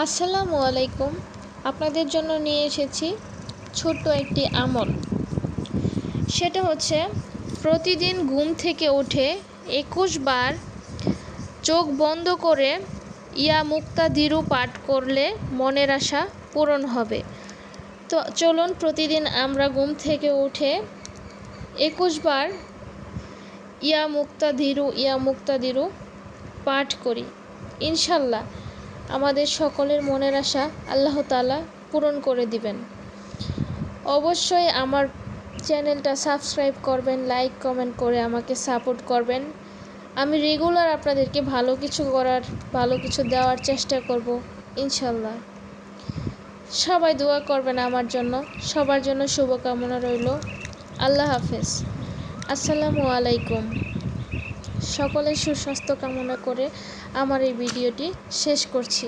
আসসালামু আলাইকুম। আপনাদের জন্য নিয়ে এসেছি ছোট্ট একটি আমল। সেটা হচ্ছে প্রতিদিন ঘুম থেকে উঠে ২১ বার চোখ বন্ধ করে ইয়া মুক্তাদিরু পাঠ করলে মনের আশা পূরণ হবে। তো চলুন প্রতিদিন আমরা ঘুম থেকে উঠে ২১ বার ইয়া মুক্তাদিরু পাঠ করি। ইনশাল্লাহ আমাদের সকলের মনের আশা আল্লাহ তাআলা পূরণ করে দিবেন। অবশ্যই আমার চ্যানেলটা সাবস্ক্রাইব করবেন, লাইক কমেন্ট করে আমাকে সাপোর্ট করবেন। আমি রেগুলার আপনাদেরকে ভালো কিছু দেওয়ার চেষ্টা করব ইনশাল্লাহ। সবাই দোয়া করবেন আমার জন্য। সবার জন্য শুভকামনা রইল। আল্লাহ হাফেজ। আসসালামু আলাইকুম। সকলের সুস্বাস্থ্য কামনা করে আমার এই ভিডিওটি শেষ করছি।